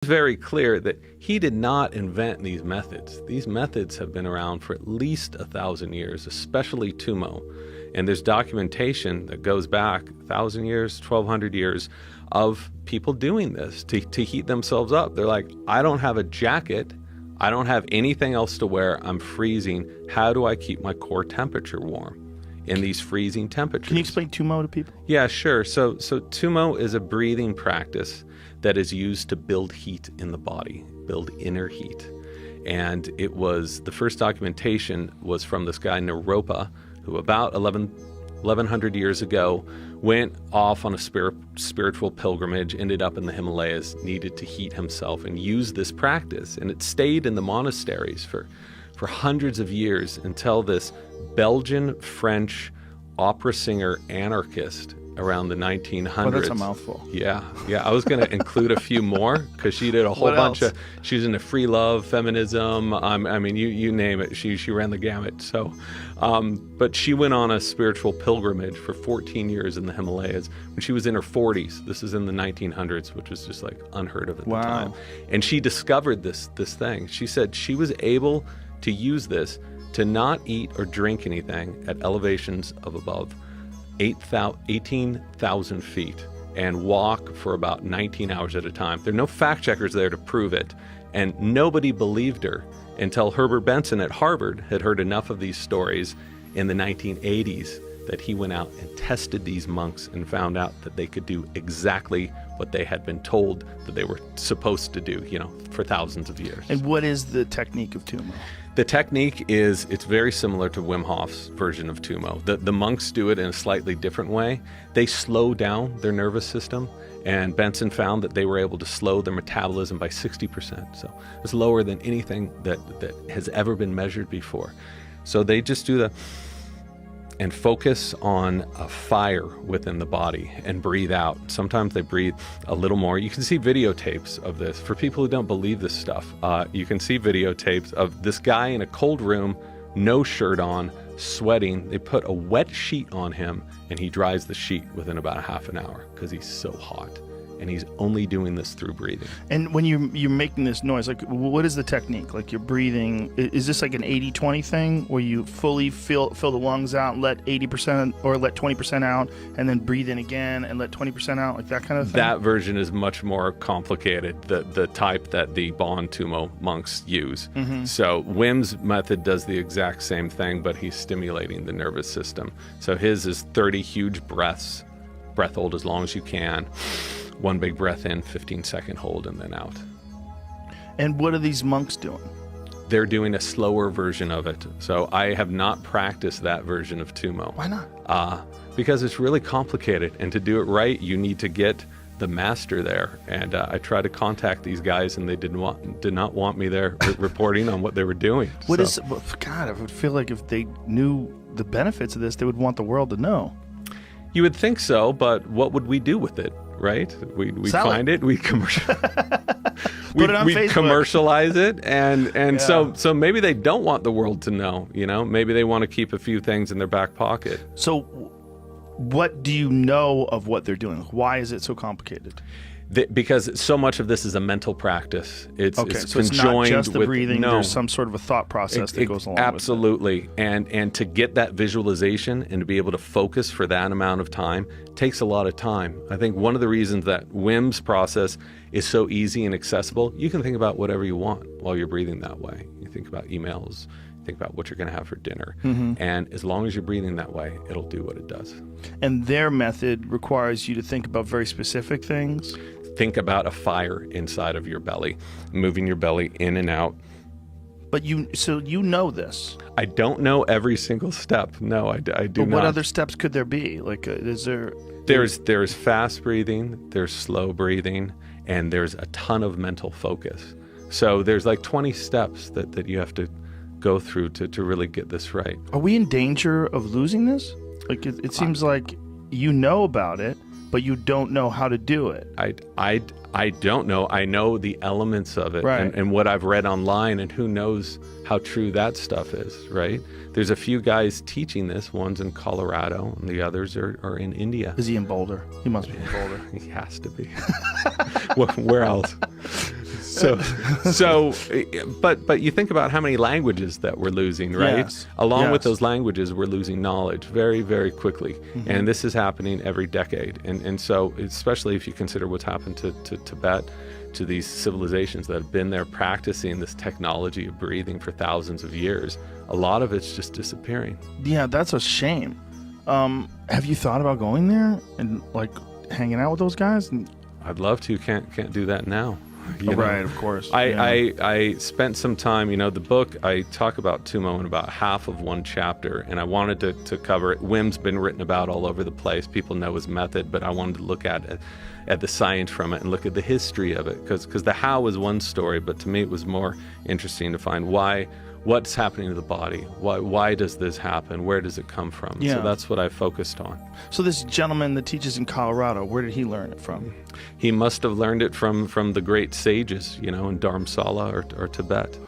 very clear that he did not invent these methods. These methods have been around for at least 1,000 years, especially Tummo. And there's documentation that goes back 1,000 years, 1,200 years of people doing this to heat themselves up. They're like, I don't have a jacket. I don't have anything else to wear. I'm freezing. How do I keep my core temperature warm in these freezing temperatures? Can you explain Tummo to people? Yeah, sure. So Tummo is a breathing practice that is used to build heat in the body, build inner heat. And it was, the first documentation was from this guy Naropa, who about 1,100 years ago went off on a spiritual pilgrimage, ended up in the Himalayas, needed to heat himself, and used this practice. And it stayed in the monasteries for hundreds of years until this Belgian-French opera singer anarchist around the 1900s. Oh, that's a mouthful. Yeah. I was going to include a few more because she did a whole bunch of. She was into free love, feminism. I mean, you name it. She ran the gamut. So, but she went on a spiritual pilgrimage for 14 years in the Himalayas when she was in her 40s. This is in the 1900s, which was just like unheard of at the time. And she discovered this thing. She said she was able to use this to not eat or drink anything at elevations of above 18,000 feet and walk for about 19 hours at a time. There are no fact checkers there to prove it, and nobody believed her until Herbert Benson at Harvard had heard enough of these stories in the 1980s that he went out and tested these monks and found out that they could do exactly what they had been told that they were supposed to do, for thousands of years. And what is the technique of Tummo? The technique is, it's very similar to Wim Hof's version of Tummo. The monks do it in a slightly different way. They slow down their nervous system, and Benson found that they were able to slow their metabolism by 60%. So it's lower than anything that has ever been measured before. So they just do and focus on a fire within the body and breathe out. Sometimes they breathe a little more. You can see videotapes of this. For people who don't believe this stuff, you can see videotapes of this guy in a cold room, no shirt on, sweating. They put a wet sheet on him and he dries the sheet within about a half an hour because he's so hot. And he's only doing this through breathing. And when you're making this noise, like, what is the technique? Like, you're breathing, is this like an 80-20 thing where you fully fill the lungs out, let 80% or let 20% out, and then breathe in again and let 20% out, like that kind of thing? That version is much more complicated, the type that the Bon Tummo monks use. Mm-hmm. So Wim's method does the exact same thing, but he's stimulating the nervous system. So his is 30 huge breaths, breath hold as long as you can. One big breath in, 15-second hold, and then out. And what are these monks doing? They're doing a slower version of it. So I have not practiced that version of Tummo. Why not? Because it's really complicated, and to do it right, you need to get the master there. And I tried to contact these guys, and they did not want me there reporting on what they were doing. God, I would feel like if they knew the benefits of this, they would want the world to know. You would think so, but what would we do with it? Right? We find it, we commercialize it, and yeah. So maybe they don't want the world to know, maybe they want to keep a few things in their back pocket. So what do you know of what they're doing? Why is it so complicated? Because so much of this is a mental practice. It's so it's not just the breathing. No. There's some sort of a thought process that goes along absolutely. with it. And to get that visualization and to be able to focus for that amount of time takes a lot of time. I think one of the reasons that Wim's process is so easy and accessible, you can think about whatever you want while you're breathing that way. You think about emails, think about what you're going to have for dinner. Mm-hmm. And as long as you're breathing that way, it'll do what it does. And their method requires you to think about very specific things? Think about a fire inside of your belly, moving your belly in and out. But you know this. I don't know every single step. No, I do not. But what other steps could there be? Like, is there... There's fast breathing, there's slow breathing, and there's a ton of mental focus. So there's like 20 steps that you have to go through to really get this right. Are we in danger of losing this? Like, it seems like you know about it, but you don't know how to do it. I don't know. I know the elements of it, right. and what I've read online, and who knows how true that stuff is, right? There's a few guys teaching this. One's in Colorado, and the others are in India. Is he in Boulder? He must be in Boulder. He has to be. Where else? But you think about how many languages that we're losing, right? Yes. Along with Yes. those languages, we're losing knowledge very, very quickly. And this is happening every decade. And so, especially if you consider what's happened to Tibet, to these civilizations that have been there practicing this technology of breathing for thousands of years, a lot of it's just disappearing. Yeah, that's a shame. Have you thought about going there and like hanging out with those guys? And, I'd love to. Can't do that now. You know? right, of course. I spent some time, the book, I talk about Tumo in about half of one chapter, and I wanted to cover it. Wim's been written about all over the place. People know his method, but I wanted to look at the science from it and look at the history of it, because the how is one story, but to me it was more interesting to find what's happening to the body. Why does this happen? Where does it come from? Yeah. So that's what I focused on. So this gentleman that teaches in Colorado, where did he learn it from? He must have learned it from the great sages, in Dharamsala or Tibet.